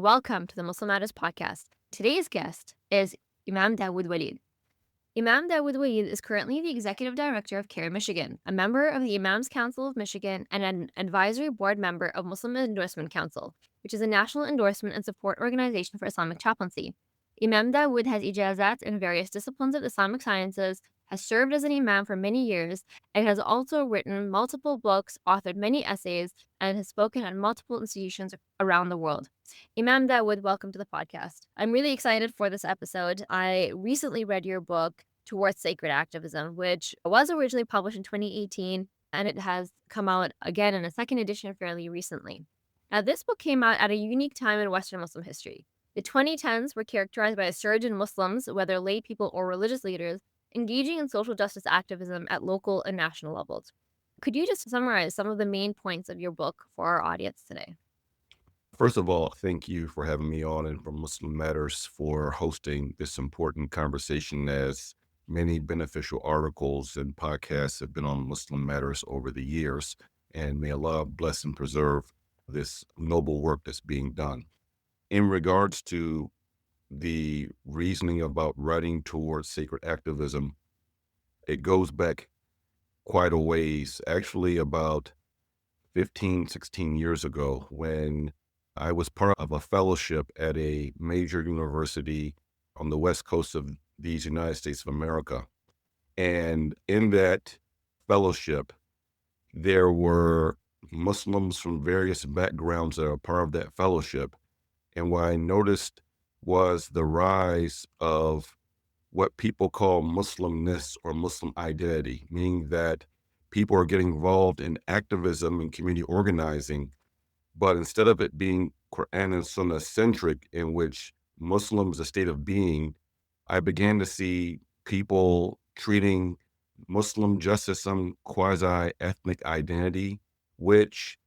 Welcome to the MuslimMatters Podcast. Today's guest is Imam Dawud Walid. Imam Dawud Walid is currently the Executive Director of CARE Michigan, a member of the Imams Council of Michigan, and an advisory board member of Muslim Endorsement Council, which is a national endorsement and support organization for Islamic chaplaincy. Imam Dawud has ijazat in various disciplines of Islamic sciences, has served as an imam for many years, and has also written multiple books, authored many essays, and has spoken at multiple institutions around the world. Imam Dawud, welcome to the podcast. I'm really excited for this episode. I recently read your book, Towards Sacred Activism, which was originally published in 2018, and it has come out again in a second edition fairly recently. Now, this book came out at a unique time in Western Muslim history. The 2010s were characterized by a surge in Muslims, whether lay people or religious leaders, engaging in social justice activism at local and national levels. Could you just summarize some of the main points of your book for our audience today? First of all, thank you for having me on and for Muslim Matters for hosting this important conversation, as many beneficial articles and podcasts have been on Muslim Matters over the years. And may Allah bless and preserve this noble work that's being done. In regards to the reasoning about writing towards sacred activism, it goes back quite a ways, actually about 15, 16 years ago, when I was part of a fellowship at a major university on the west coast of these United States of America. And in that fellowship, there were Muslims from various backgrounds that are part of that fellowship. And what I noticed was the rise of what people call Muslimness or Muslim identity, meaning that people are getting involved in activism and community organizing, but instead of it being Quran and Sunnah centric, in which Muslim is a state of being, I began to see people treating Muslim just as some quasi-ethnic identity, which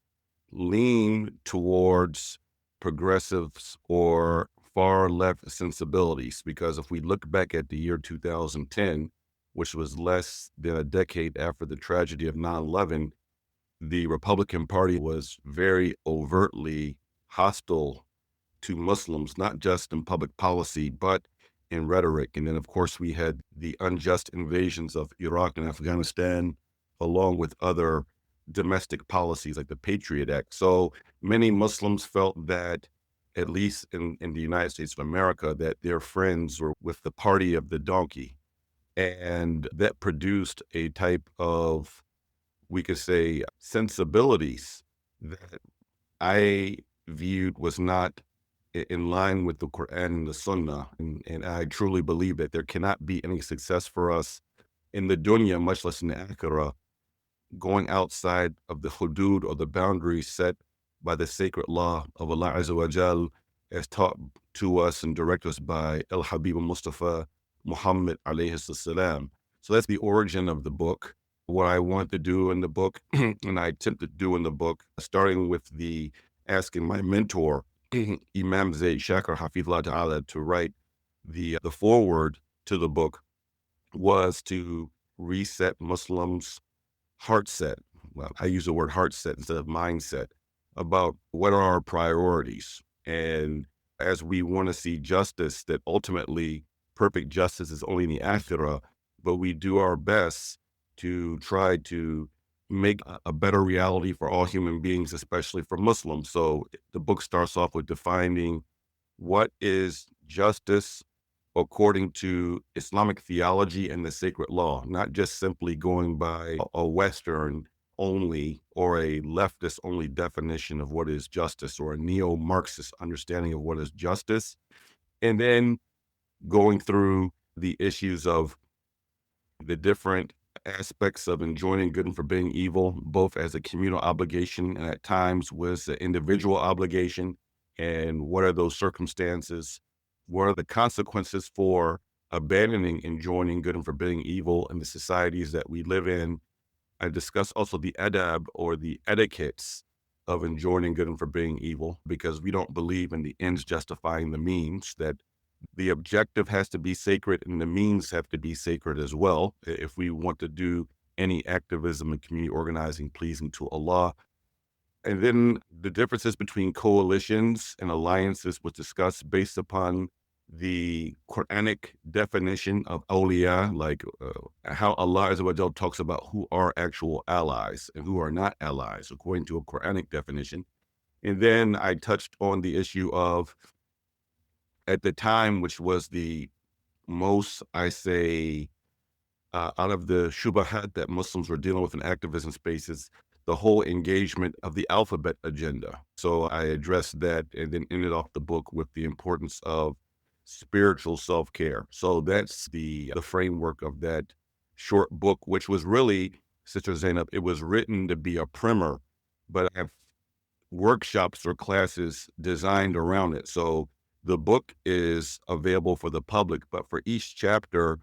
lean towards progressives or far left sensibilities. Because if we look back at the year 2010, which was less than a decade after the tragedy of 9/11, the Republican Party was very overtly hostile to Muslims, not just in public policy, but in rhetoric. And then, of course, we had the unjust invasions of Iraq and Afghanistan, along with other domestic policies like the Patriot Act. So many Muslims felt that, at least in the United States of America, that their friends were with the party of the donkey. And that produced a type of, we could say, sensibilities that I viewed was not in line with the Quran and the Sunnah. And I truly believe that there cannot be any success for us in the dunya, much less in the akhirah, going outside of the hudud or the boundaries set by the sacred law of Allah Azza wa Jal, as taught to us and directed us by El Habib Mustafa Muhammad alayhi salam. So that's the origin of the book. What I want to do in the book, and I attempt to do in the book, starting with the asking my mentor, Imam Zayd Shakir Hafidhullah Ta'ala, to write the foreword to the book, was to reset Muslims' heart set. Well, I use the word heart set instead of mindset, about what are our priorities. And as we want to see justice, that ultimately perfect justice is only in the akhirah, but we do our best to try to make a better reality for all human beings, especially for Muslims. So the book starts off with defining what is justice according to Islamic theology and the sacred law, not just simply going by a Western only or a leftist only definition of what is justice, or a neo-Marxist understanding of what is justice. And then going through the issues of the different aspects of enjoining good and forbidding evil, both as a communal obligation and at times was an individual obligation. And what are those circumstances? What are the consequences for abandoning enjoining good and forbidding evil in the societies that we live in? I discuss also the adab, or the etiquettes of enjoining good and forbidding evil, because we don't believe in the ends justifying the means, that the objective has to be sacred and the means have to be sacred as well, if we want to do any activism and community organizing pleasing to Allah. And then the differences between coalitions and alliances was discussed based upon the Quranic definition of awliya, like how Allah Azza wa Jal talks about who are actual allies and who are not allies, according to a Quranic definition. And then I touched on the issue of, at the time, which was the most, I say, out of the shubahat that Muslims were dealing with in activism spaces, the whole engagement of the alphabet agenda. So I addressed that and then ended off the book with the importance of spiritual self-care. So that's the framework of that short book, which was really, Sister Zainab, it was written to be a primer, but I have workshops or classes designed around it. So the book is available for the public, but for each chapter,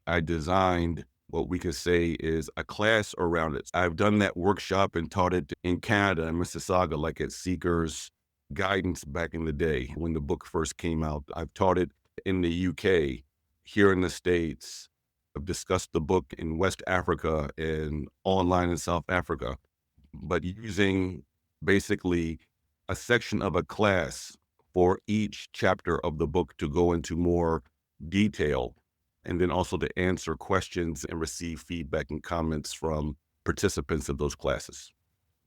I designed what we could say is a class around it. I've done that workshop and taught it in Canada and Mississauga, like at Seekers Guidance back in the day when the book first came out. I've taught it in the UK, here in the States. I've discussed the book in West Africa and online in South Africa, but using basically a section of a class for each chapter of the book to go into more detail, and then also to answer questions and receive feedback and comments from participants of those classes.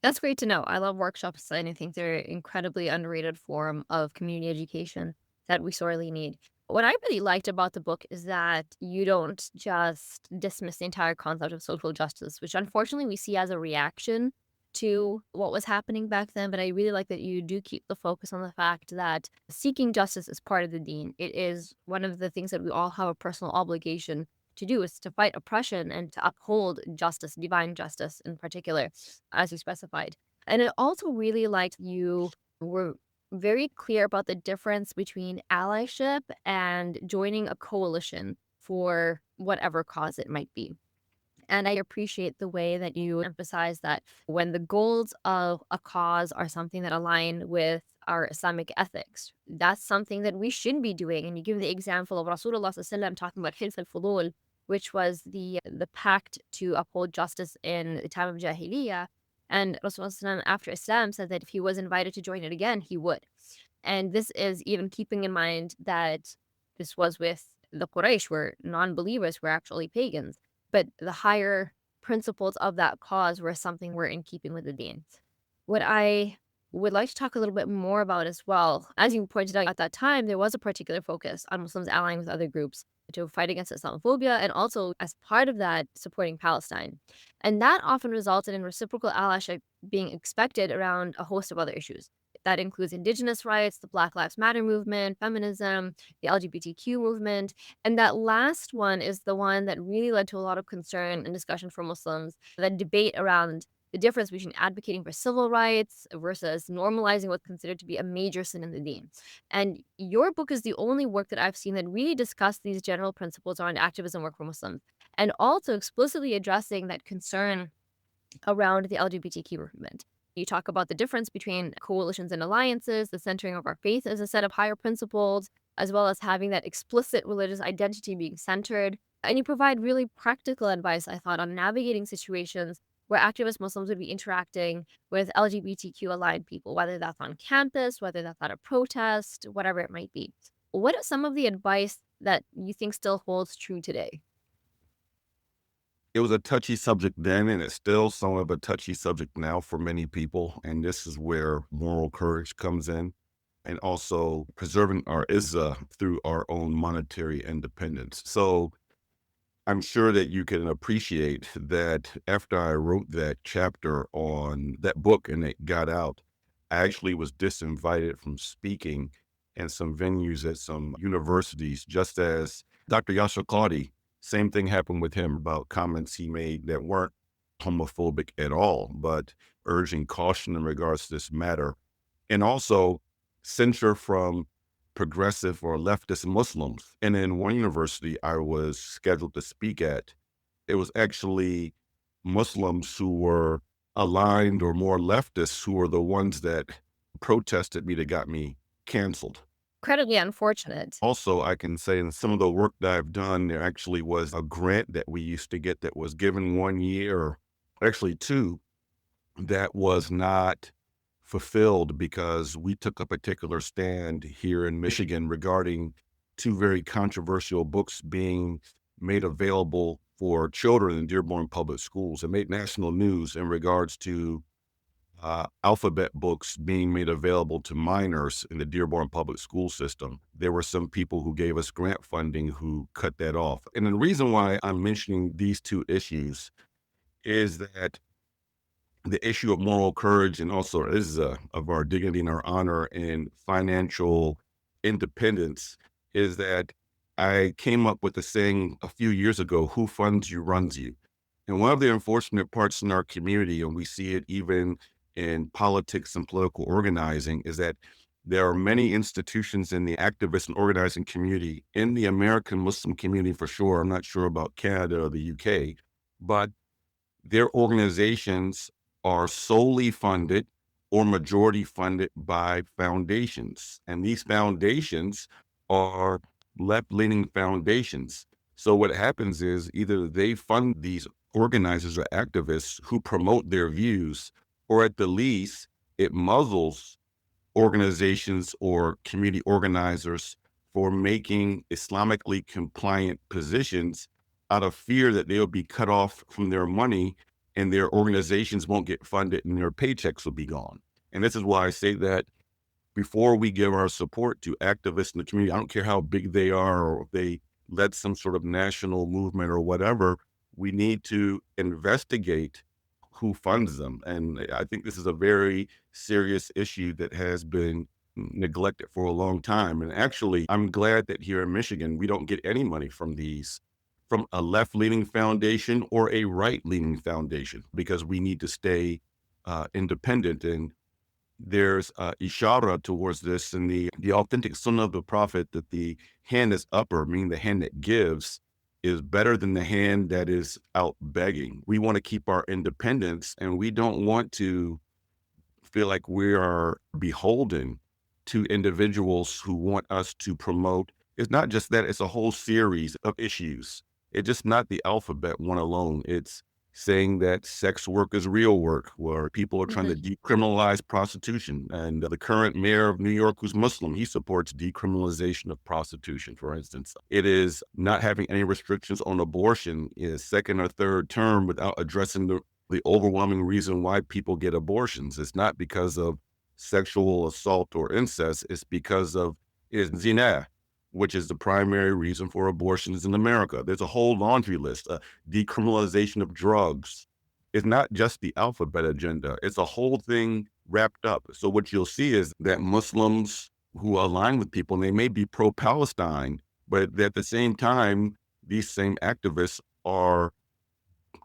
That's great to know. I love workshops, and I think they're an incredibly underrated form of community education that we sorely need. What I really liked about the book is that you don't just dismiss the entire concept of social justice, which unfortunately we see as a reaction to what was happening back then. But I really like that you do keep the focus on the fact that seeking justice is part of the deen. It is one of the things that we all have a personal obligation to do, is to fight oppression and to uphold justice, divine justice in particular, as you specified. And I also really liked you were very clear about the difference between allyship and joining a coalition for whatever cause it might be. And I appreciate the way that you emphasize that when the goals of a cause are something that align with our Islamic ethics, that's something that we should be doing. And you give the example of Rasulullah Sallallahu Alaihi Wasallam talking about Hilf al-Fudul, which was the pact to uphold justice in the time of Jahiliyyah. And Rasulullah after Islam said that if he was invited to join it again, he would. And this is even keeping in mind that this was with the Quraysh, where non-believers were actually pagans. But the higher principles of that cause were something were in keeping with the deen. What I would like to talk a little bit more about as well, as you pointed out, at that time, there was a particular focus on Muslims allying with other groups to fight against Islamophobia, and also as part of that, supporting Palestine. And that often resulted in reciprocal allyship being expected around a host of other issues. That includes indigenous rights, the Black Lives Matter movement, feminism, the LGBTQ movement. And that last one is the one that really led to a lot of concern and discussion for Muslims, the debate around the difference between advocating for civil rights versus normalizing what's considered to be a major sin in the deen. And your book is the only work that I've seen that really discussed these general principles around activism work for Muslims, and also explicitly addressing that concern around the LGBTQ movement. You talk about the difference between coalitions and alliances, the centering of our faith as a set of higher principles, as well as having that explicit religious identity being centered. And you provide really practical advice, I thought, on navigating situations where activist Muslims would be interacting with LGBTQ aligned people, whether that's on campus, whether that's at a protest, whatever it might be. What is some of the advice that you think still holds true today? It was a touchy subject then, and it's still somewhat of a touchy subject now for many people. And this is where moral courage comes in, and also preserving our izzah through our own monetary independence. So I'm sure that you can appreciate that after I wrote that chapter on that book and it got out, I actually was disinvited from speaking in some venues at some universities, just as Dr. Yasser Qadi. Same thing happened with him about comments he made that weren't homophobic at all, but urging caution in regards to this matter. And also censure from progressive or leftist Muslims. And in one university I was scheduled to speak at, it was actually Muslims who were aligned or more leftists who were the ones that protested me that got me canceled. Incredibly unfortunate. Also, I can say in some of the work that I've done, there actually was a grant that we used to get that was given 1 year, actually 2, that was not fulfilled because we took a particular stand here in Michigan regarding two very controversial books being made available for children in Dearborn Public Schools. It made national news in regards to alphabet books being made available to minors in the Dearborn Public School system. There were some people who gave us grant funding who cut that off. And the reason why I'm mentioning these two issues is that the issue of moral courage and also is of our dignity and our honor and financial independence is that I came up with a saying a few years ago, who funds you runs you. And one of the unfortunate parts in our community, and we see it even in politics and political organizing, is that there are many institutions in the activist and organizing community, in the American Muslim community for sure. I'm not sure about Canada or the UK, but their organizations are solely funded or majority funded by foundations. And these foundations are left-leaning foundations. So what happens is either they fund these organizers or activists who promote their views, or at the least, it muzzles organizations or community organizers for making Islamically compliant positions out of fear that they'll be cut off from their money and their organizations won't get funded and their paychecks will be gone. And this is why I say that before we give our support to activists in the community, I don't care how big they are or if they led some sort of national movement or whatever, we need to investigate who funds them. And I think this is a very serious issue that has been neglected for a long time. And actually, I'm glad that here in Michigan, we don't get any money from these, from a left-leaning foundation or a right-leaning foundation, because we need to stay independent. And there's ishara towards this in the authentic sunnah of the prophet that the hand that's upper, meaning the hand that gives, is better than the hand that is out begging. We want to keep our independence, and we don't want to feel like we are beholden to individuals who want us to promote. It's not just that, it's a whole series of issues. It's just not the alphabet one alone. It's saying that sex work is real work, where people are trying to decriminalize prostitution. And the current mayor of New York, who's Muslim, he supports decriminalization of prostitution, for instance. It is not having any restrictions on abortion in second or third term without addressing the overwhelming reason why people get abortions. It's not because of sexual assault or incest. It's because of zina, which is the primary reason for abortions in America. There's a whole laundry list. Decriminalization of drugs. It's not just the alphabet agenda. It's a whole thing wrapped up. So what you'll see is that Muslims who align with people, and they may be pro-Palestine, but at the same time, these same activists are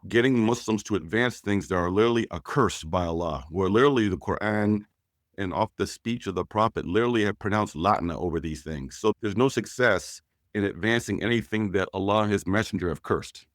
getting Muslims to advance things that are literally accursed by Allah, where literally the Quran and off the speech of the prophet literally have pronounced Latna over these things. So there's no success in advancing anything that Allah and his messenger have cursed.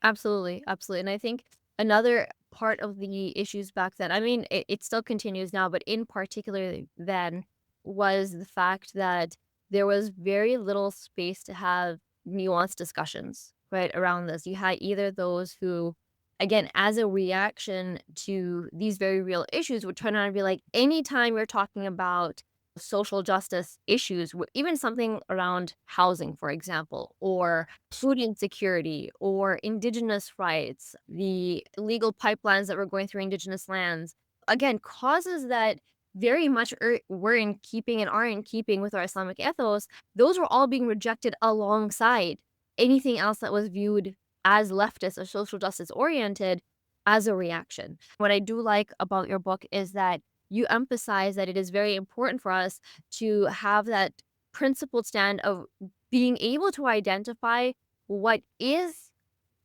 Absolutely, absolutely. And I think another part of the issues back then, I mean, it still continues now, but in particular then, was the fact that there was very little space to have nuanced discussions, right, around this. You had either those who, again, as a reaction to these very real issues, would turn around and be like, anytime you're talking about social justice issues, even something around housing, for example, or food insecurity, or indigenous rights, the illegal pipelines that were going through indigenous lands, again, causes that very much were in keeping and are in keeping with our Islamic ethos, those were all being rejected alongside anything else that was viewed as leftist or social justice oriented as a reaction. What I do like about your book is that you emphasize that it is very important for us to have that principled stand of being able to identify what is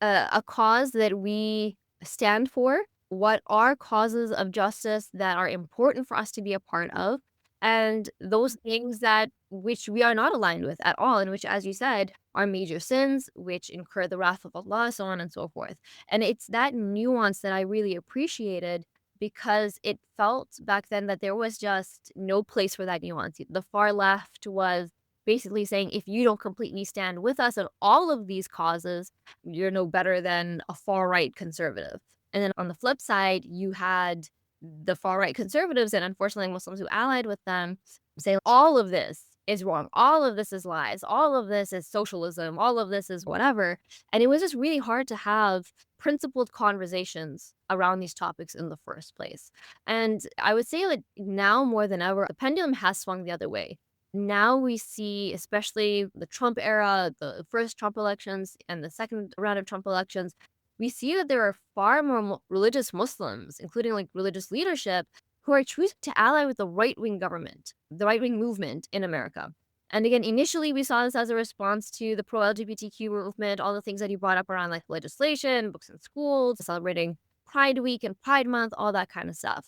a cause that we stand for, what are causes of justice that are important for us to be a part of, and those things that which we are not aligned with at all, and which, as you said, are major sins, which incur the wrath of Allah, so on and so forth. And it's that nuance that I really appreciated, because it felt back then that there was just no place for that nuance. The far left was basically saying, if you don't completely stand with us on all of these causes, you're no better than a far right conservative. And then on the flip side, you had the far-right conservatives and unfortunately Muslims who allied with them say all of this is wrong. All of this is lies. All of this is socialism. All of this is whatever. And it was just really hard to have principled conversations around these topics in the first place. And I would say like now more than ever, the pendulum has swung the other way. Now we see, especially the Trump era, the first Trump elections and the second round of Trump elections, we see that there are far more religious Muslims, including like religious leadership, who are choosing to ally with the right-wing government, the right-wing movement in America. And again, initially we saw this as a response to the pro-LGBTQ movement, all the things that you brought up around like legislation, books in schools, celebrating Pride Week and Pride Month, all that kind of stuff.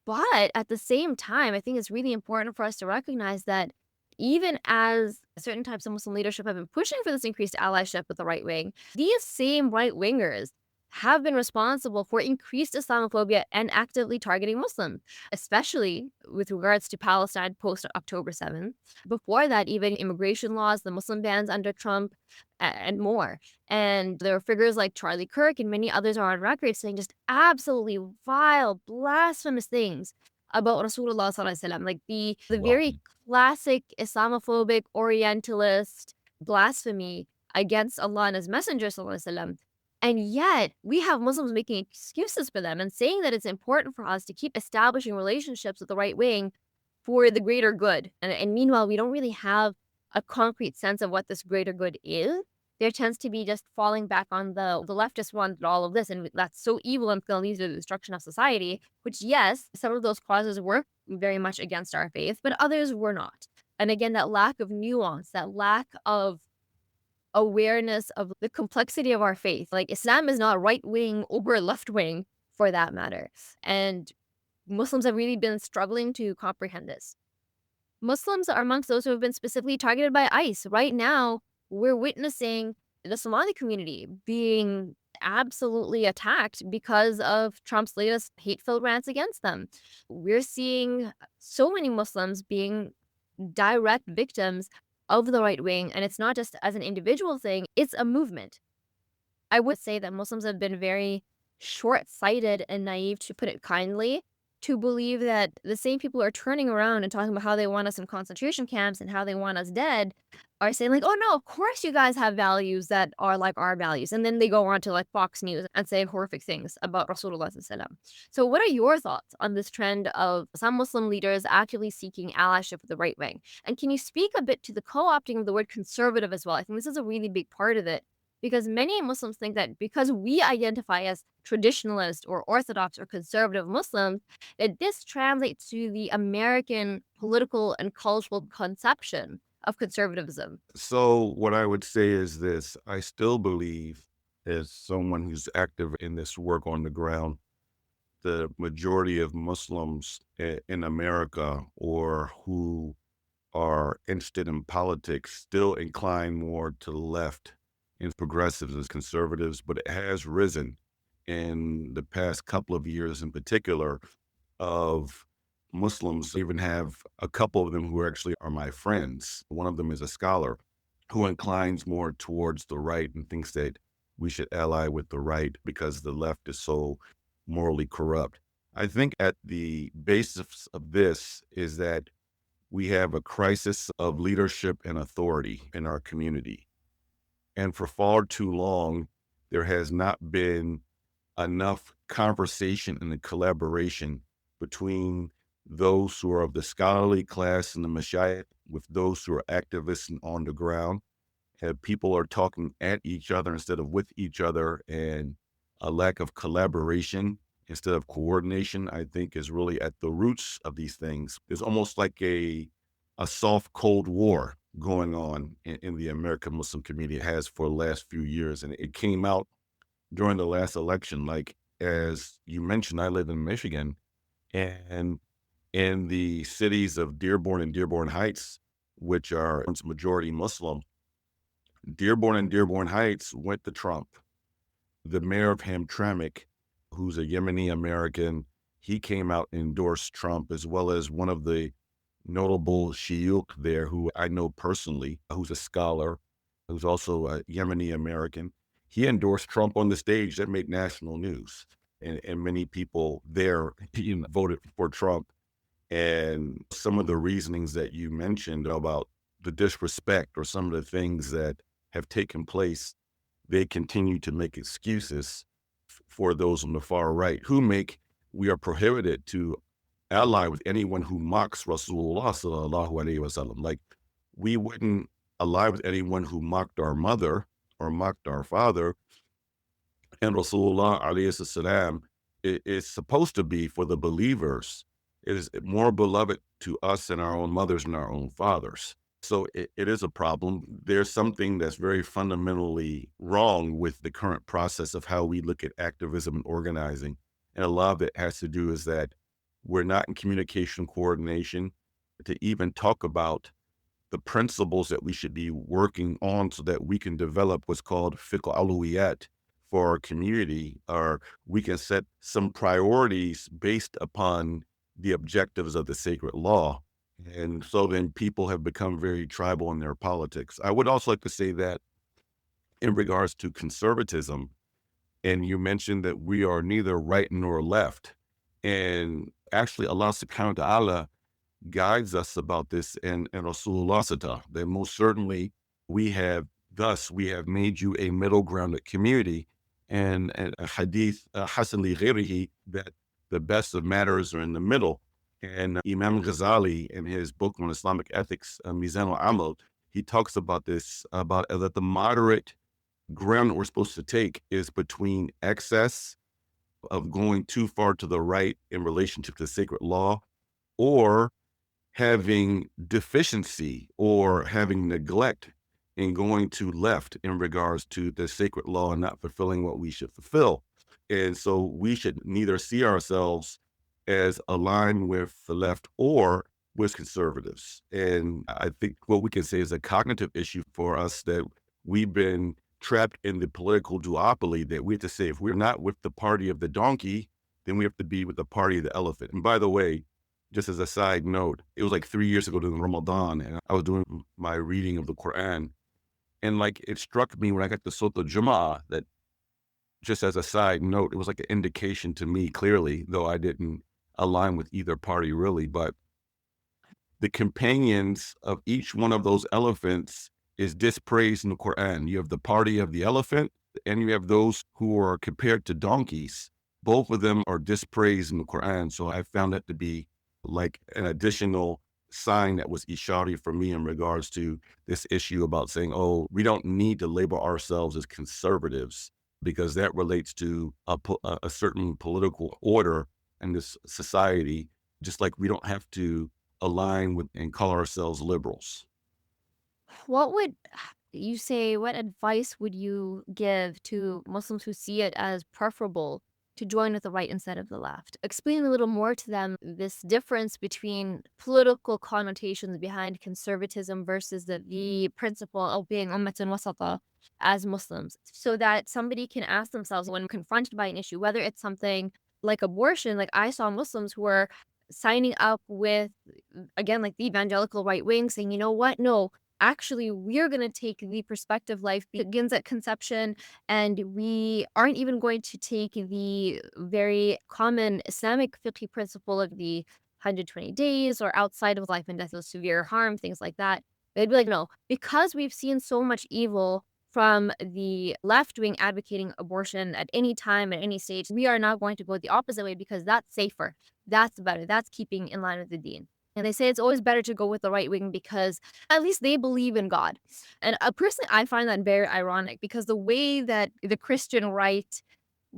But at the same time, I think it's really important for us to recognize that even as certain types of Muslim leadership have been pushing for this increased allyship with the right wing, these same right wingers have been responsible for increased Islamophobia and actively targeting Muslims, especially with regards to Palestine post October 7th. Before that, even immigration laws, the Muslim bans under Trump, and more. And there are figures like Charlie Kirk and many others are on record saying just absolutely vile, blasphemous things about Rasulullah Sallallahu Alaihi Wasallam, like the Wow. very classic Islamophobic Orientalist blasphemy against Allah and His Messenger Sallallahu Alaihi Wasallam. And yet, we have Muslims making excuses for them and saying that it's important for us to keep establishing relationships with the right wing for the greater good. And meanwhile, we don't really have a concrete sense of what this greater good is. There tends to be just falling back on the leftist one and all of this, and that's so evil and going to lead to the destruction of society, which, yes, some of those causes were very much against our faith, but others were not. And again, that lack of nuance, that lack of awareness of the complexity of our faith. Like Islam is not right wing over left wing for that matter. And Muslims have really been struggling to comprehend this. Muslims are amongst those who have been specifically targeted by ICE. Right now, we're witnessing the Somali community being absolutely attacked because of Trump's latest hate-filled rants against them. We're seeing so many Muslims being direct victims of the right wing, and it's not just as an individual thing, it's a movement. I would say that Muslims have been very short-sighted and naive, to put it kindly, to believe that the same people who are turning around and talking about how they want us in concentration camps and how they want us dead are saying like, "Oh no, of course you guys have values that are like our values." And then they go on to like Fox News and say horrific things about Rasulullah Sallallahu Alaihi Wasallam. So what are your thoughts on this trend of some Muslim leaders actively seeking allyship with the right wing? And can you speak a bit to the co-opting of the word conservative as well? I think this is a really big part of it, because many Muslims think that because we identify as traditionalist or orthodox or conservative Muslims, that this translates to the American political and cultural conception of conservatism. So, what I would say is this: I still believe, as someone who's active in this work on the ground, the majority of Muslims in America, or who are interested in politics, still incline more to the left in progressives as conservatives, but it has risen in the past couple of years in particular of Muslims. I even have a couple of them who actually are my friends. One of them is a scholar who inclines more towards the right and thinks that we should ally with the right because the left is so morally corrupt. I think at the basis of this is that we have a crisis of leadership and authority in our community. And for far too long, there has not been enough conversation and collaboration between those who are of the scholarly class and the mashayikh with those who are activists and on the ground. And people are talking at each other instead of with each other, and a lack of collaboration instead of coordination, I think, is really at the roots of these things. There's almost like a soft Cold War going on in the American Muslim community. It has for the last few years, and it came out during the last election. Like, as you mentioned, I live in Michigan, and in the cities of Dearborn and Dearborn Heights, which are majority Muslim, Dearborn and Dearborn Heights went to Trump. The mayor of Hamtramck, who's a Yemeni American, he came out and endorsed Trump, as well as one of the notable shuyukh there, who I know personally, who's a scholar, who's also a Yemeni American. He endorsed Trump on the stage. That made national news. and many people there voted for Trump. And some of the reasonings that you mentioned about the disrespect or some of the things that have taken place, they continue to make excuses for those on the far right we are prohibited to ally with anyone who mocks Rasulullah sallallahu alaihi wasallam. Like, we wouldn't ally with anyone who mocked our mother or mocked our father. And Rasulullah alayhi salam is supposed to be for the believers. It is more beloved to us than our own mothers and our own fathers. So it is a problem. There's something that's very fundamentally wrong with the current process of how we look at activism and organizing. And a lot of it has to do is that we're not in communication coordination to even talk about the principles that we should be working on so that we can develop what's called fiqh alawiyat for our community, or we can set some priorities based upon the objectives of the sacred law. And so then people have become very tribal in their politics. I would also like to say that in regards to conservatism, and you mentioned that we are neither right nor left. And actually, Allah subhanahu wa ta'ala guides us about this in Rasulullah Sata, that most certainly we have made you a middle grounded community, and a hadith, Hasan li ghayrihi, that the best of matters are in the middle. And Imam Ghazali, in his book on Islamic ethics, Mizan al-Amal, he talks about this, about that the moderate ground that we're supposed to take is between excess of going too far to the right in relationship to sacred law, or having deficiency or having neglect in going to left in regards to the sacred law and not fulfilling what we should fulfill. And so we should neither see ourselves as aligned with the left or with conservatives. And I think what we can say is a cognitive issue for us, that we've been trapped in the political duopoly, that we have to say, if we're not with the party of the donkey, then we have to be with the party of the elephant. And by the way, just as a side note, it was like 3 years ago during Ramadan, and I was doing my reading of the Quran. And like, it struck me when I got to Surah Jum'ah that, just as a side note, it was like an indication to me clearly, though I didn't align with either party really, but the companions of each one of those elephants is dispraised in the Quran. You have the party of the elephant, and you have those who are compared to donkeys. Both of them are dispraised in the Quran. So I found that to be like an additional sign that was ishari for me in regards to this issue about saying, oh, we don't need to label ourselves as conservatives, because that relates to a certain political order in this society, just like we don't have to align with and call ourselves liberals. What would you say, what advice would you give to Muslims who see it as preferable to join with the right instead of the left? Explain a little more to them this difference between political connotations behind conservatism versus the principle of being ummatan wasata as Muslims, so that somebody can ask themselves when confronted by an issue, whether it's something like abortion. Like, I saw Muslims who were signing up with, again, like the evangelical right wing, saying, you know what, no, actually, we're going to take the perspective life begins at conception, and we aren't even going to take the very common Islamic fiqh principle of the 120 days or outside of life and death of severe harm, things like that. They'd be like, no, because we've seen so much evil from the left wing advocating abortion at any time, at any stage, we are not going to go the opposite way because that's safer. That's better. That's keeping in line with the deen. And they say it's always better to go with the right wing because at least they believe in God. And personally, I find that very ironic, because the way that the Christian right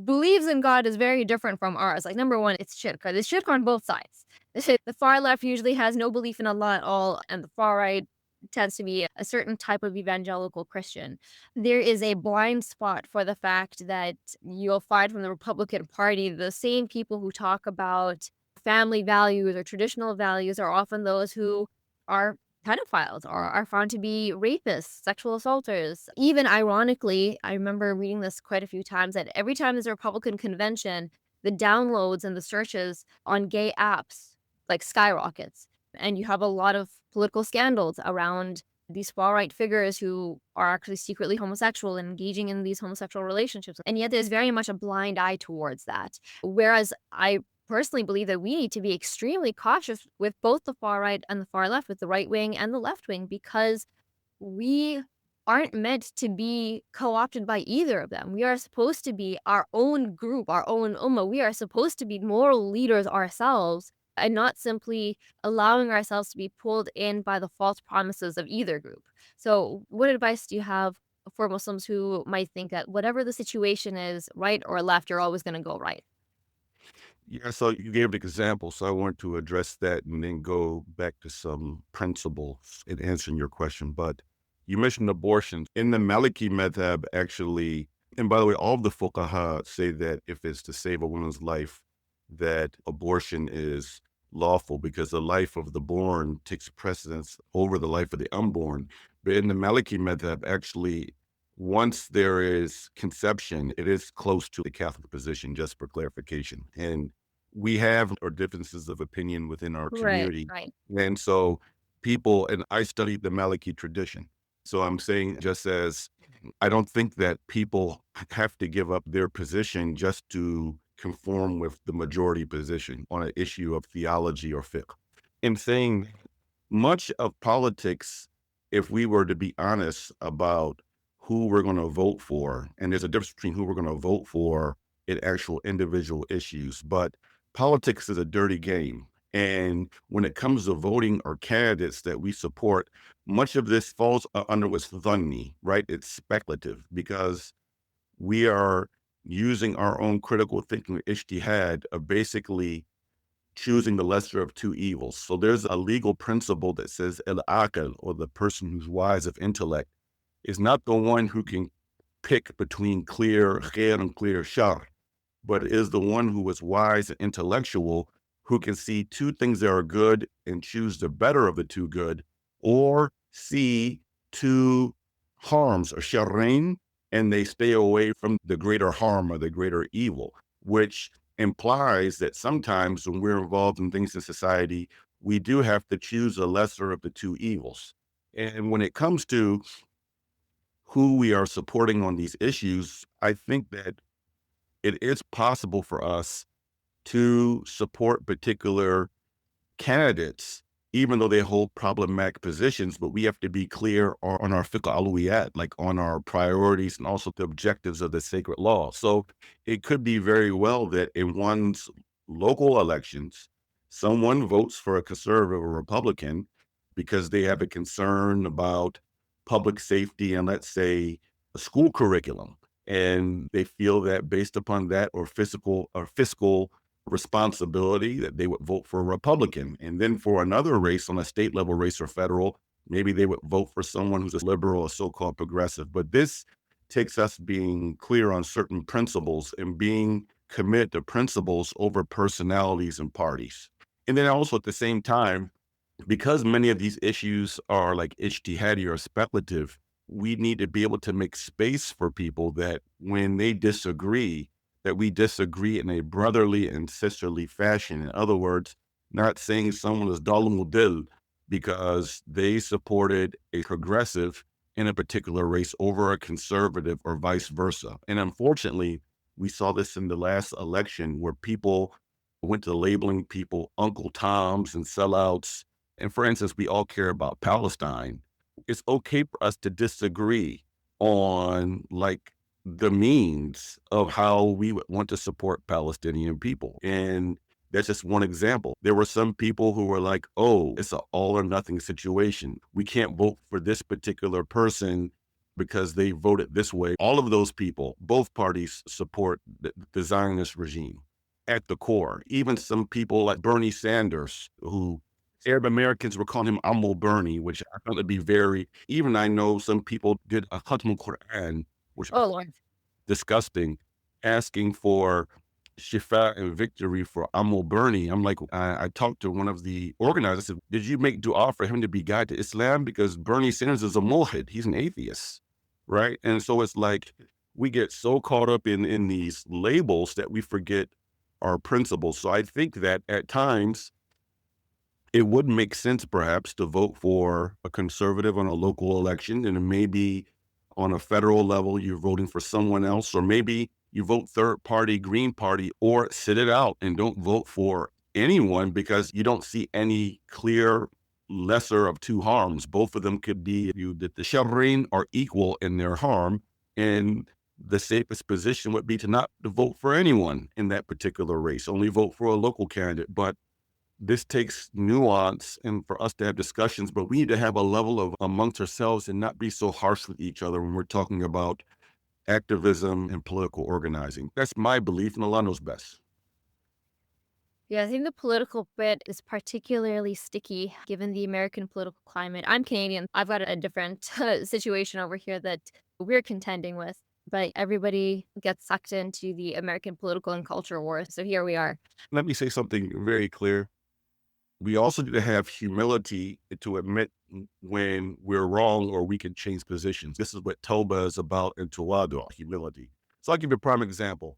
believes in God is very different from ours. Like, number one, it's shirk. There's shirk on both sides. The far left usually has no belief in Allah at all, and the far right tends to be a certain type of evangelical Christian. There is a blind spot for the fact that you'll find from the Republican Party, the same people who talk about family values or traditional values are often those who are pedophiles or are found to be rapists, sexual assaulters. Even ironically, I remember reading this quite a few times, that every time there's a Republican convention, the downloads and the searches on gay apps like skyrockets. And you have a lot of political scandals around these far-right figures who are actually secretly homosexual and engaging in these homosexual relationships. And yet there's very much a blind eye towards that. Whereas I personally believe that we need to be extremely cautious with both the far right and the far left, with the right wing and the left wing, because we aren't meant to be co-opted by either of them. We are supposed to be our own group, our own ummah. We are supposed to be moral leaders ourselves and not simply allowing ourselves to be pulled in by the false promises of either group. So, what advice do you have for Muslims who might think that whatever the situation is, right or left, you're always going to go right? Yeah, so you gave an example, so I want to address that and then go back to some principles in answering your question. But you mentioned abortion. In the Maliki madhab, actually, and by the way, all of the fuqaha say that if it's to save a woman's life, that abortion is lawful because the life of the born takes precedence over the life of the unborn. But in the Maliki madhab, actually, once there is conception, it is close to the Catholic position, just for clarification. And we have our differences of opinion within our Right, community. right. And so people, and I studied the Maliki tradition. So I'm saying, just as I don't think that people have to give up their position just to conform with the majority position on an issue of theology or fiqh. In saying much of politics, if we were to be honest about who we're going to vote for, and there's a difference between who we're going to vote for in actual individual issues, but politics is a dirty game. And when it comes to voting or candidates that we support, much of this falls under what's dhanni, right? It's speculative because we are using our own critical thinking, ijtihad, of basically choosing the lesser of two evils. So there's a legal principle that says al-aql, or the person who's wise of intellect, is not the one who can pick between clear khair and clear shar, but is the one who is wise and intellectual, who can see two things that are good and choose the better of the two good, or see two harms or sharrain, and they stay away from the greater harm or the greater evil, which implies that sometimes when we're involved in things in society, we do have to choose the lesser of the two evils. And when it comes to who we are supporting on these issues, I think that it is possible for us to support particular candidates, even though they hold problematic positions, but we have to be clear on our fiqh alawiyat, like on our priorities and also the objectives of the sacred law. So it could be very well that in one's local elections, someone votes for a conservative or Republican because they have a concern about public safety and, let's say, a school curriculum. And they feel that based upon that or fiscal responsibility, that they would vote for a Republican. And then for another race, on a state level race or federal, maybe they would vote for someone who's a liberal or so-called progressive. But this takes us being clear on certain principles and being committed to principles over personalities and parties. And then also at the same time, because many of these issues are like ijtihadi or speculative, we need to be able to make space for people that when they disagree, that we disagree in a brotherly and sisterly fashion. In other words, not saying someone is dalal dil because they supported a progressive in a particular race over a conservative or vice versa. And unfortunately, we saw this in the last election where people went to labeling people Uncle Toms and sellouts. And for instance, we all care about Palestine. It's okay for us to disagree on like the means of how we would want to support Palestinian people. And that's just one example. There were some people who were like, oh, it's an all or nothing situation. We can't vote for this particular person because they voted this way. All of those people, both parties support the Zionist regime at the core. Even some people like Bernie Sanders, who Arab Americans were calling him Ammo Bernie, which I found to be very, even I know some people did a Khatm Quran, which Oh, Lord. disgusting, asking for shifa and victory for Ammo Bernie. I'm like, I talked to one of the organizers. I said, did you make dua for him to be guided to Islam? Because Bernie Sanders is a mulhid. He's an atheist, right? And so it's like we get so caught up in these labels that we forget our principles. So I think that at times it would make sense perhaps to vote for a conservative on a local election, and maybe on a federal level, you're voting for someone else, or maybe you vote third party, Green Party, or sit it out and don't vote for anyone because you don't see any clear lesser of two harms. Both of them could be viewed that the sharrain are equal in their harm. And the safest position would be to not to vote for anyone in that particular race, only vote for a local candidate. But this takes nuance and for us to have discussions, but we need to have a level of amongst ourselves and not be so harsh with each other when we're talking about activism and political organizing. That's my belief, and Allah knows best. Yeah, I think the political bit is particularly sticky given the American political climate. I'm Canadian. I've got a different situation over here that we're contending with, but everybody gets sucked into the American political and culture war. So here we are. Let me say something very clear. We also need to have humility to admit when we're wrong or we can change positions. This is what Toba is about in Tawadu, humility. So I'll give you a prime example.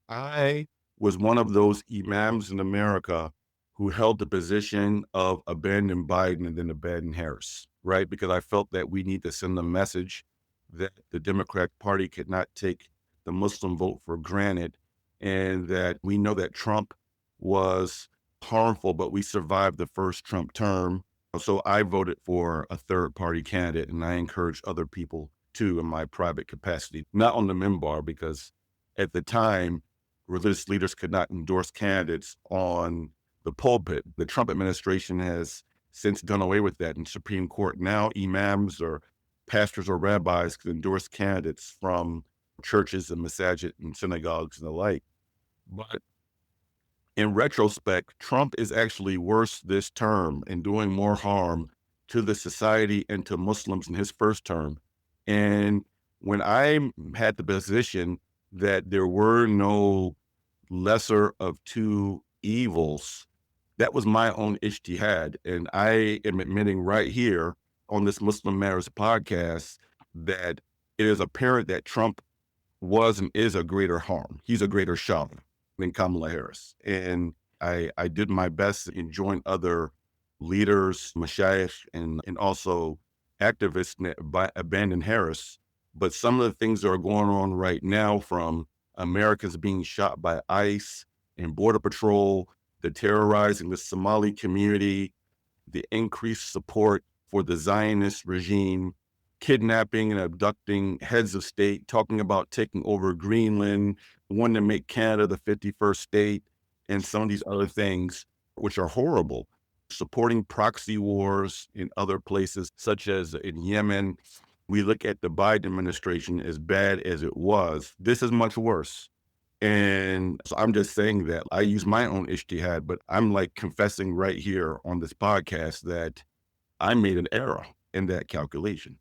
I was one of those imams in America who held the position of abandon Biden and then abandon Harris, right? Because I felt that we need to send a message that the Democratic Party could not take the Muslim vote for granted, and that we know that Trump was harmful, but we survived the first Trump term. So I voted for a third party candidate, and I encourage other people too in my private capacity, not on the minbar, because at the time, religious leaders could not endorse candidates on the pulpit. The Trump administration has since done away with that in Supreme Court. Now imams or pastors or rabbis can endorse candidates from churches and masajid and synagogues and the like. But in retrospect, Trump is actually worse this term and doing more harm to the society and to Muslims in his first term. And when I had the position that there were no lesser of two evils, that was my own ijtihad. And I am admitting right here on this Muslim Matters podcast that it is apparent that Trump was and is a greater harm. He's a greater shar than Kamala Harris. And I did my best and join other leaders, mashayikh, and also activists that abandoned Harris. But some of the things that are going on right now, from Americans being shot by ICE and Border Patrol, the terrorizing the Somali community, the increased support for the Zionist regime, kidnapping and abducting heads of state, talking about taking over Greenland, wanting to make Canada the 51st state, and some of these other things, which are horrible. Supporting proxy wars in other places, such as in Yemen. We look at the Biden administration, as bad as it was. This is much worse. And so I'm just saying that I use my own ijtihad, but I'm like confessing right here on this podcast that I made an error in that calculation.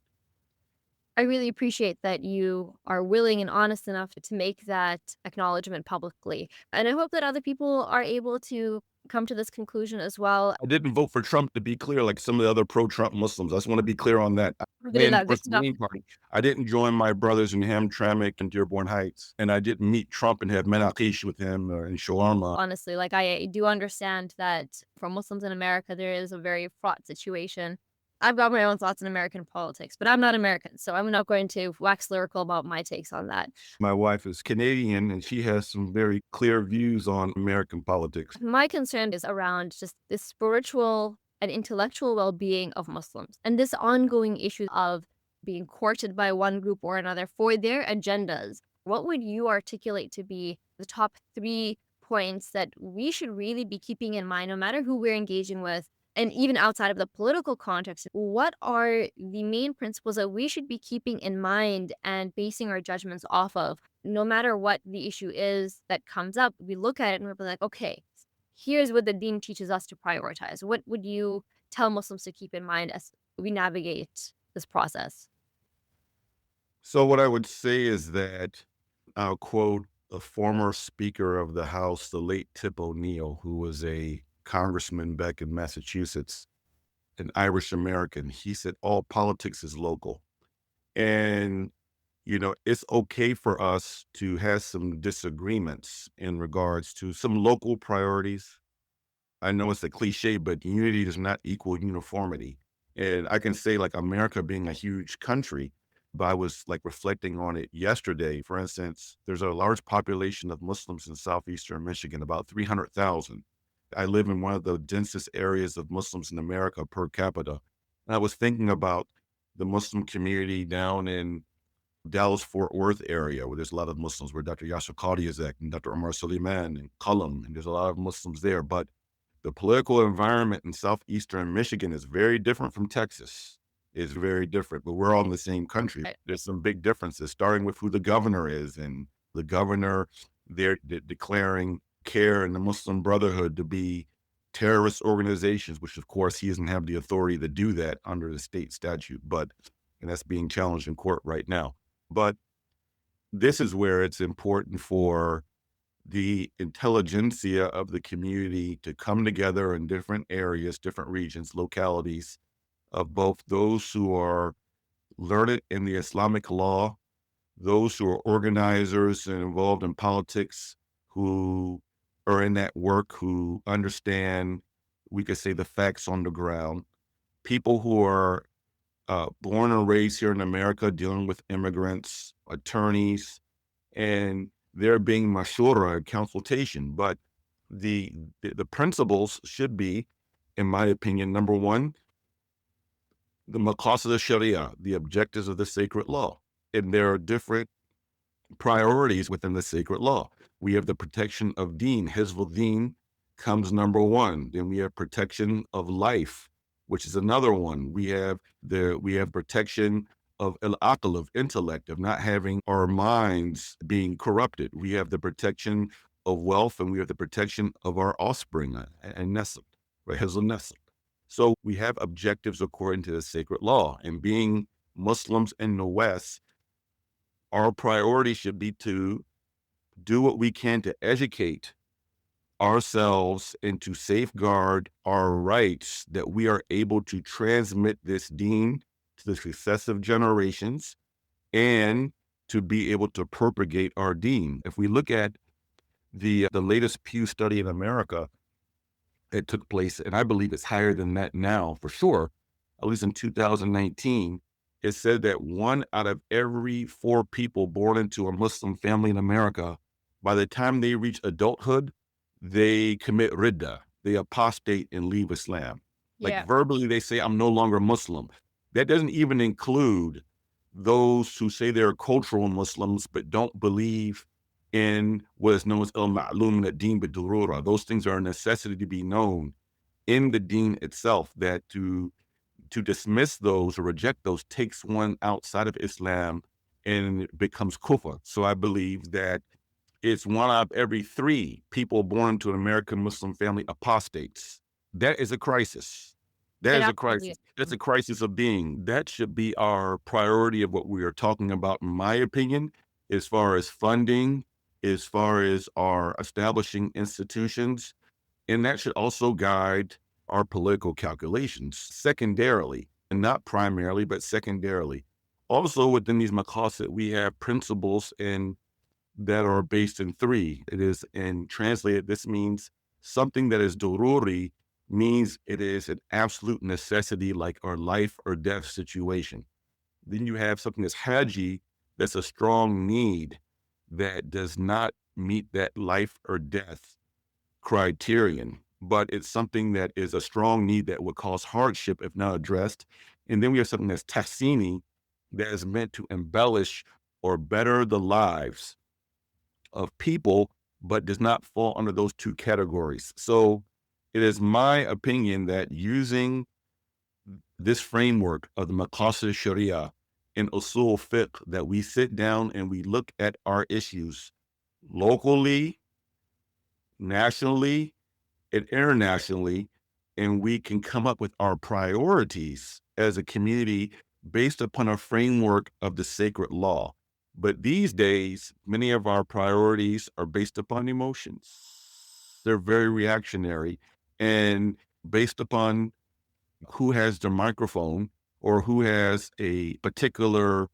I really appreciate that you are willing and honest enough to make that acknowledgement publicly. And I hope that other people are able to come to this conclusion as well. I didn't vote for Trump, to be clear, like some of the other pro-Trump Muslims. I just want to be clear on that. I Good enough, good endorsed the enough. Green Party. I didn't join my brothers in Hamtramck and Dearborn Heights, and I didn't meet Trump and have menaqish with him in shawarma. Honestly, like I do understand that for Muslims in America, there is a very fraught situation. I've got my own thoughts on American politics, but I'm not American, so I'm not going to wax lyrical about my takes on that. My wife is Canadian, and she has some very clear views on American politics. My concern is around just the spiritual and intellectual well-being of Muslims and this ongoing issue of being courted by one group or another for their agendas. What would you articulate to be the top 3 points that we should really be keeping in mind, no matter who we're engaging with? And even outside of the political context, what are the main principles that we should be keeping in mind and basing our judgments off of? No matter what the issue is that comes up, we look at it and we're like, okay, here's what the deen teaches us to prioritize. What would you tell Muslims to keep in mind as we navigate this process? So what I would say is that I'll quote a former Speaker of the House, the late Tip O'Neill, who was a congressman back in Massachusetts, an Irish American. He said, all politics is local. And, it's okay for us to have some disagreements in regards to some local priorities, I know it's a cliche, but unity does not equal uniformity. And I can say, like, America being a huge country, but I was like reflecting on it yesterday. For instance, there's a large population of Muslims in southeastern Michigan, about 300,000. I live in one of the densest areas of Muslims in America per capita. And I was thinking about the Muslim community down in Dallas Fort Worth area where there's a lot of Muslims, where Dr. Yasser Qadi is at, and Dr. Omar Suleiman and Qalam, and there's a lot of Muslims there. But the political environment in southeastern Michigan is very different from Texas. It's very different, but we're all in the same country. Right. There's some big differences, starting with who the governor is, and the governor, they're declaring CARE and the Muslim Brotherhood to be terrorist organizations, which of course he doesn't have the authority to do that under the state statute, and that's being challenged in court right now. But this is where it's important for the intelligentsia of the community to come together in different areas, different regions, localities, of both those who are learned in the Islamic law, those who are organizers and involved in politics, who are in that work, who understand, we could say, the facts on the ground, people who are born and raised here in America, dealing with immigrants, attorneys, and there being mashura, consultation. But the principles should be, in my opinion, number one, the maqasid al-sharia, the objectives of the sacred law. And there are different priorities within the sacred law. We have the protection of deen. Hizb deen comes number one. Then we have protection of life, which is another one. We have protection of al-aql, of intellect, of not having our minds being corrupted. We have the protection of wealth, and we have the protection of our offspring, and nasl, right? Hizb nasl. So we have objectives according to the sacred law. And being Muslims in the West, our priority should be to do what we can to educate ourselves and to safeguard our rights, that we are able to transmit this deen to the successive generations and to be able to propagate our deen. If we look at the latest Pew study in America, it took place, and I believe it's higher than that now for sure, at least in 2019, it said that 1 out of every 4 people born into a Muslim family in America, by the time they reach adulthood, they commit ridda, they apostate and leave Islam. Like Yeah. verbally, they say, I'm no longer Muslim. That doesn't even include those who say they're cultural Muslims, but don't believe in what is known as al-ma'lum min ad-din bid-durura. Those things are a necessity to be known in the deen itself, that to dismiss those or reject those takes one outside of Islam and it becomes kufr. So I believe that it's 1 out of every 3 people born into an American Muslim family apostates. That is a crisis. That It is a absolutely crisis. is. That's a crisis of being. That should be our priority of what we are talking about, in my opinion, as far as funding, as far as our establishing institutions. And that should also guide our political calculations, secondarily, and not primarily, but secondarily. Also, within these maqasid, we have principles that are based in 3. It is, and translated, this means something that is dururi, means it is an absolute necessity, like our life or death situation. Then you have something that's haji, that's a strong need that does not meet that life or death criterion, but it's something that is a strong need that would cause hardship if not addressed. And then we have something that's tahsini, that is meant to embellish or better the lives of people, but does not fall under those 2 categories. So it is my opinion that using this framework of the maqasid sharia in usul fiqh, that we sit down and we look at our issues locally, nationally, and internationally, and we can come up with our priorities as a community based upon a framework of the sacred law. But these days, many of our priorities are based upon emotions. They're very reactionary and based upon who has the microphone or who has a particular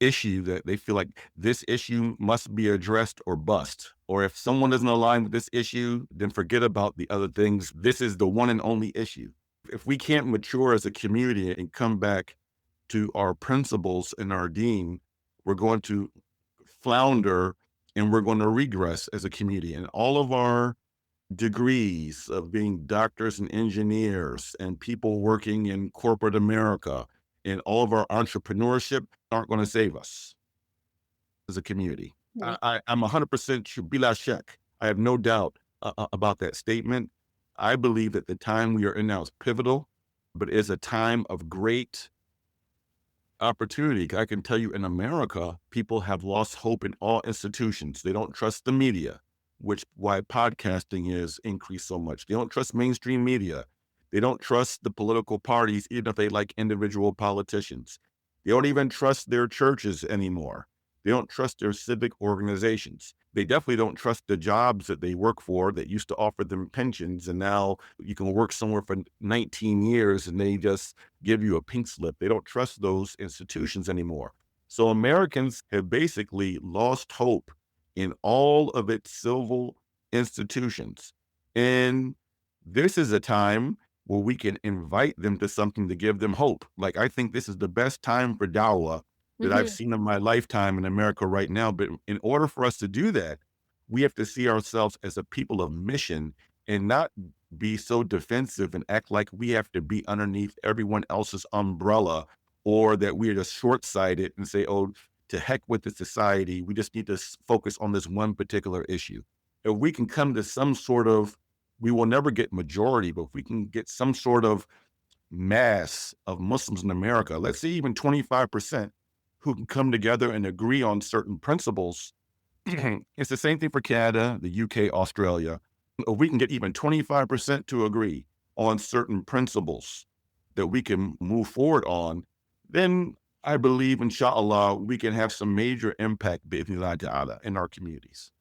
issue that they feel like this issue must be addressed or bust. or if someone doesn't align with this issue, then forget about the other things. This is the one and only issue. If we can't mature as a community and come back to our principles and our deen, we're going to flounder and we're going to regress as a community. And all of our degrees of being doctors and engineers and people working in corporate America and all of our entrepreneurship aren't going to save us as a community. Right. I'm 100% sure, bila shak. I have no doubt about that statement. I believe that the time we are in now is pivotal, but is a time of great opportunity. I can tell you in America, people have lost hope in all institutions. They don't trust the media, which why podcasting is increased so much. They don't trust mainstream media. They don't trust the political parties, even if they like individual politicians. They don't even trust their churches anymore. They don't trust their civic organizations. They definitely don't trust the jobs that they work for that used to offer them pensions. And now you can work somewhere for 19 years and they just give you a pink slip. They don't trust those institutions anymore. So Americans have basically lost hope in all of its civil institutions. And this is a time where we can invite them to something to give them hope. Like, I think this is the best time for dawah that I've seen in my lifetime in America right now. But in order for us to do that, we have to see ourselves as a people of mission and not be so defensive and act like we have to be underneath everyone else's umbrella, or that we're just short-sighted and say, oh, to heck with the society. We just need to focus on this one particular issue. If we can come to some sort of, we will never get majority, but if we can get some sort of mass of Muslims in America, let's say even 25%, who can come together and agree on certain principles. It's the same thing for Canada, the UK, Australia. If we can get even 25% to agree on certain principles that we can move forward on, then I believe, inshallah, we can have some major impact, bi'idhnillah ta'ala, in our communities.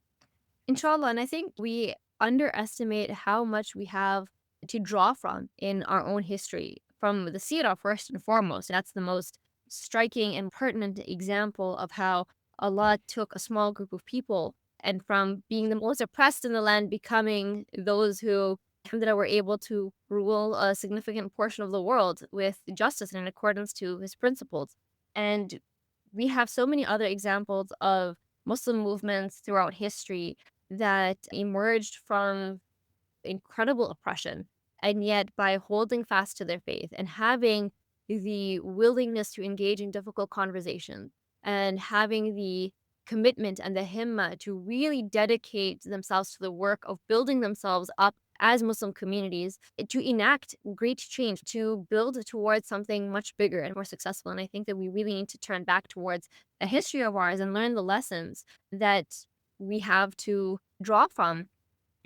Inshallah. And I think we underestimate how much we have to draw from in our own history, from the seerah first and foremost. That's the most striking and pertinent example of how Allah took a small group of people and from being the most oppressed in the land, becoming those who, alhamdulillah, were able to rule a significant portion of the world with justice and in accordance to his principles. And we have so many other examples of Muslim movements throughout history that emerged from incredible oppression, and yet by holding fast to their faith and having the willingness to engage in difficult conversations and having the commitment and the himma to really dedicate themselves to the work of building themselves up as Muslim communities to enact great change, to build towards something much bigger and more successful. And I think that we really need to turn back towards a history of ours and learn the lessons that we have to draw from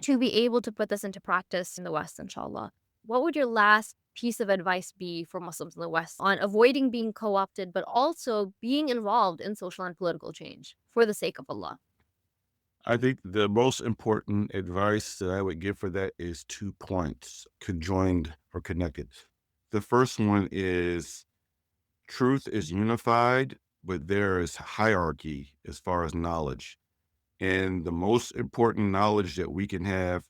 to be able to put this into practice in the West, inshallah. What would your last piece of advice be for Muslims in the West on avoiding being co-opted, but also being involved in social and political change for the sake of Allah? I think the most important advice that I would give for that is 2 points, conjoined or connected. The first one is truth is unified, but there is hierarchy as far as knowledge. And the most important knowledge that we can have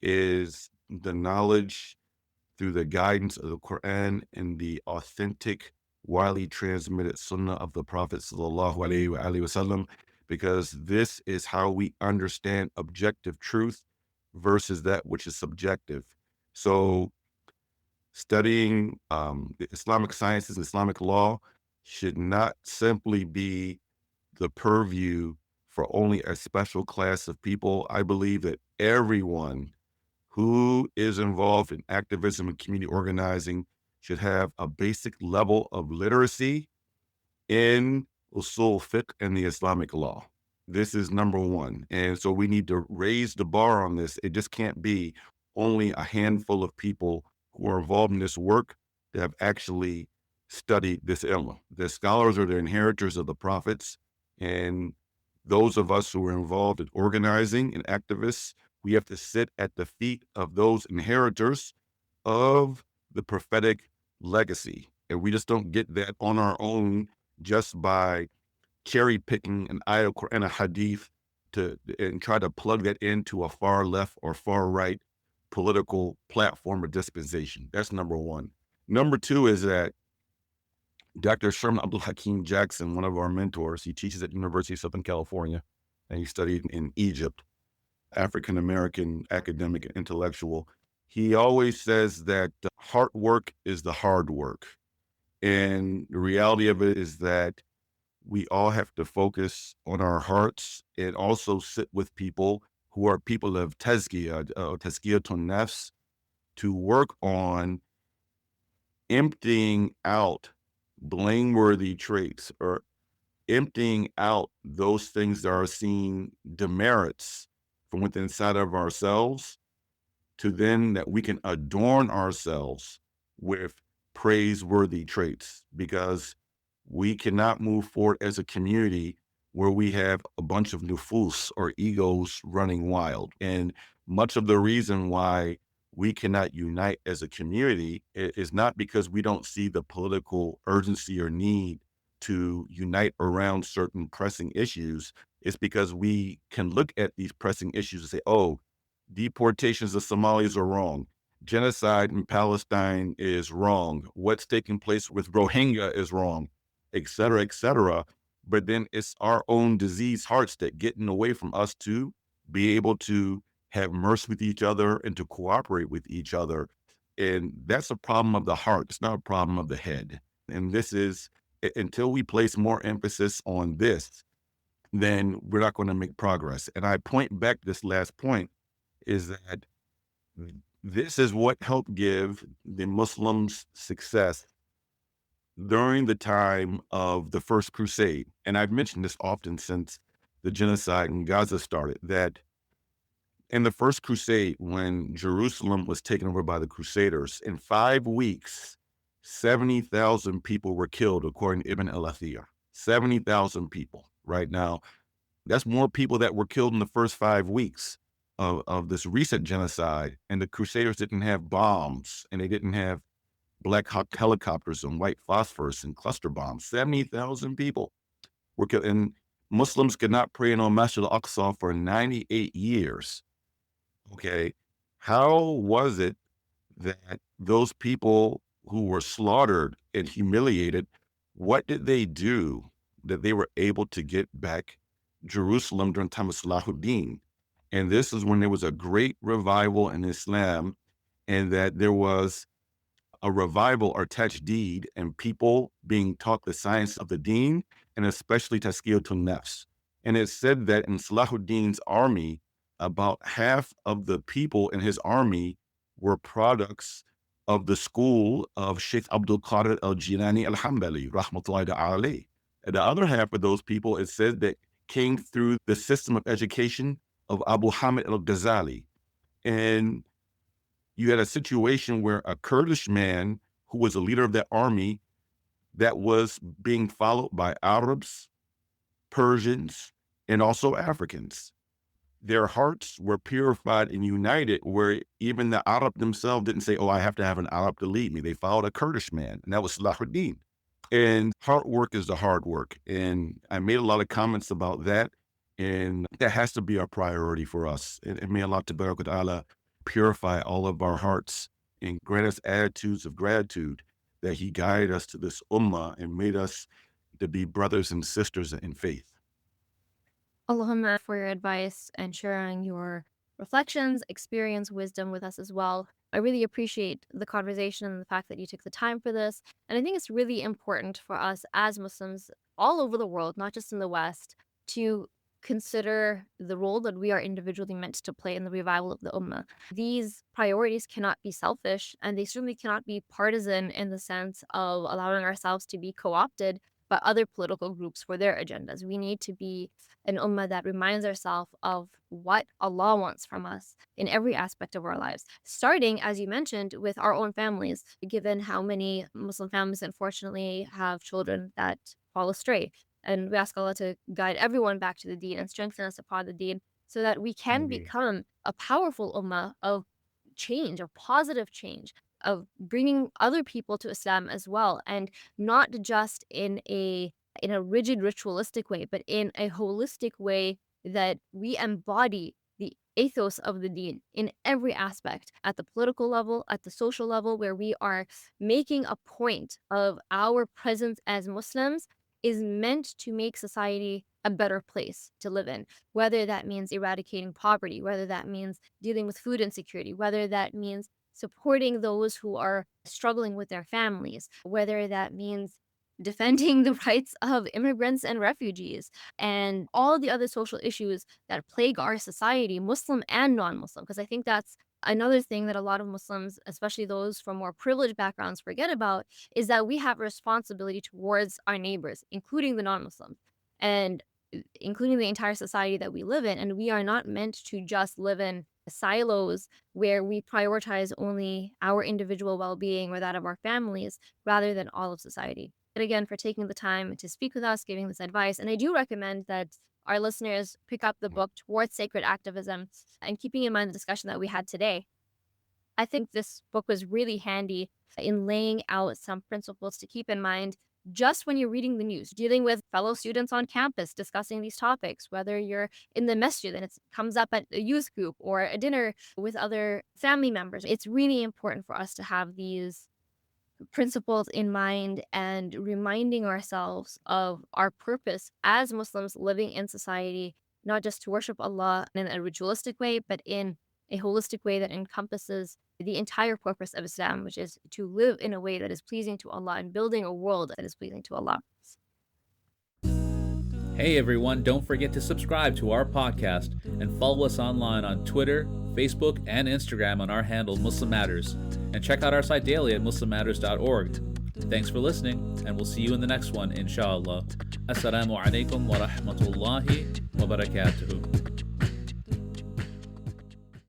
is the knowledge through the guidance of the Quran and the authentic, widely transmitted sunnah of the Prophet sallallahu alaihi wasallam, because this is how we understand objective truth versus that which is subjective. So studying the Islamic sciences, Islamic law should not simply be the purview for only a special class of people. I believe that everyone who is involved in activism and community organizing should have a basic level of literacy in usul fiqh and the Islamic law. This is number one. And so we need to raise the bar on this. It just can't be only a handful of people who are involved in this work that have actually studied this ilm. The scholars are the inheritors of the prophets, and those of us who are involved in organizing and activists, we have to sit at the feet of those inheritors of the prophetic legacy. And we just don't get that on our own just by cherry picking an ayah, Quran, a hadith to and try to plug that into a far left or far right political platform or dispensation. That's number one. Number two is that Dr. Sherman Abdul Hakim Jackson, one of our mentors, he teaches at University of Southern California, and he studied in Egypt, African American academic and intellectual. He always says that hard work is the hard work. And the reality of it is that we all have to focus on our hearts and also sit with people who are people of tazkiyatun nafs, to work on emptying out blameworthy traits or emptying out those things that are seen demerits from within inside of ourselves, to then that we can adorn ourselves with praiseworthy traits, because we cannot move forward as a community where we have a bunch of nufus or egos running wild. And much of the reason why we cannot unite as a community is not because we don't see the political urgency or need to unite around certain pressing issues. It's because we can look at these pressing issues and say, oh, deportations of Somalis are wrong. Genocide in Palestine is wrong. What's taking place with Rohingya is wrong, et cetera, et cetera. But then it's our own diseased hearts that get in the way from us to be able to have mercy with each other and to cooperate with each other. And that's a problem of the heart. It's not a problem of the head. And this is, until we place more emphasis on this, then we're not going to make progress. And I point back to this last point, is that this is what helped give the Muslims success during the time of the First Crusade. And I've mentioned this often since the genocide in Gaza started, that in the First Crusade, when Jerusalem was taken over by the Crusaders, in 5 weeks, 70,000 people were killed, according to Ibn al-Athir. 70,000 people. Right now, that's more people that were killed in the first 5 weeks of this recent genocide. And the Crusaders didn't have bombs, and they didn't have Black Hawk helicopters and white phosphorus and cluster bombs. 70,000 people were killed. And Muslims could not pray in Masjid al-Aqsa for 98 years. Okay. How was it that those people who were slaughtered and humiliated, what did they do that they were able to get back Jerusalem during the time of Salahuddin? And this is when there was a great revival in Islam, and that there was a revival or tajdeed, and people being taught the science of the deen, and especially tazkiyatun nafs. And it said that in Salahuddin's army, about half of the people in his army were products of the school of Sheikh Abdul Qadir al-Jilani al-Hanbali, rahmatullahi alayhi. And the other half of those people, it said, that came through the system of education of Abu Hamid al-Ghazali. And you had a situation where a Kurdish man who was a leader of that army that was being followed by Arabs, Persians, and also Africans. Their hearts were purified and united, where even the Arab themselves didn't say, oh, I have to have an Arab to lead me. They followed a Kurdish man, and that was Salahuddin. And hard work is the hard work. And I made a lot of comments about that, and that has to be our priority for us. And may Allah Tabarak wa Ta'ala purify all of our hearts and grant us attitudes of gratitude that he guided us to this ummah and made us to be brothers and sisters in faith. Allahumma for your advice and sharing your reflections, experience, wisdom with us as well. I really appreciate the conversation and the fact that you took the time for this. And I think it's really important for us as Muslims all over the world, not just in the West, to consider the role that we are individually meant to play in the revival of the Ummah. These priorities cannot be selfish, and they certainly cannot be partisan in the sense of allowing ourselves to be co-opted by other political groups for their agendas. We need to be an ummah that reminds ourselves of what Allah wants from us in every aspect of our lives, starting, as you mentioned, with our own families, given how many Muslim families unfortunately have children that fall astray. And we ask Allah to guide everyone back to the deen and strengthen us upon the deen, so that we can become a powerful ummah of change, of positive change, of bringing other people to Islam as well, and not just in a rigid ritualistic way, but in a holistic way that we embody the ethos of the deen in every aspect, at the political level, at the social level, where we are making a point of our presence as Muslims is meant to make society a better place to live in, whether that means eradicating poverty, whether that means dealing with food insecurity, whether that means supporting those who are struggling with their families, whether that means defending the rights of immigrants and refugees, and all the other social issues that plague our society, Muslim and non-Muslim. Because I think that's another thing that a lot of Muslims, especially those from more privileged backgrounds, forget about, is that we have a responsibility towards our neighbors, including the non-Muslims, and including the entire society that we live in. And we are not meant to just live in silos where we prioritize only our individual well-being or that of our families rather than all of society. And again, for taking the time to speak with us, giving this advice. And I do recommend that our listeners pick up the book Towards Sacred Activism, and keeping in mind the discussion that we had today. I think this book was really handy in laying out some principles to keep in mind just when you're reading the news, dealing with fellow students on campus, discussing these topics, whether you're in the masjid and it comes up at a youth group or a dinner with other family members. It's really important for us to have these principles in mind and reminding ourselves of our purpose as Muslims living in society, not just to worship Allah in a ritualistic way, but in a holistic way that encompasses the entire purpose of Islam, which is to live in a way that is pleasing to Allah and building a world that is pleasing to Allah. Hey everyone, don't forget to subscribe to our podcast and follow us online on Twitter, Facebook, and Instagram on our handle Muslim Matters. And check out our site daily at MuslimMatters.org. Thanks for listening, and we'll see you in the next one, inshallah. Assalamu alaikum wa rahmatullahi wa barakatuhu.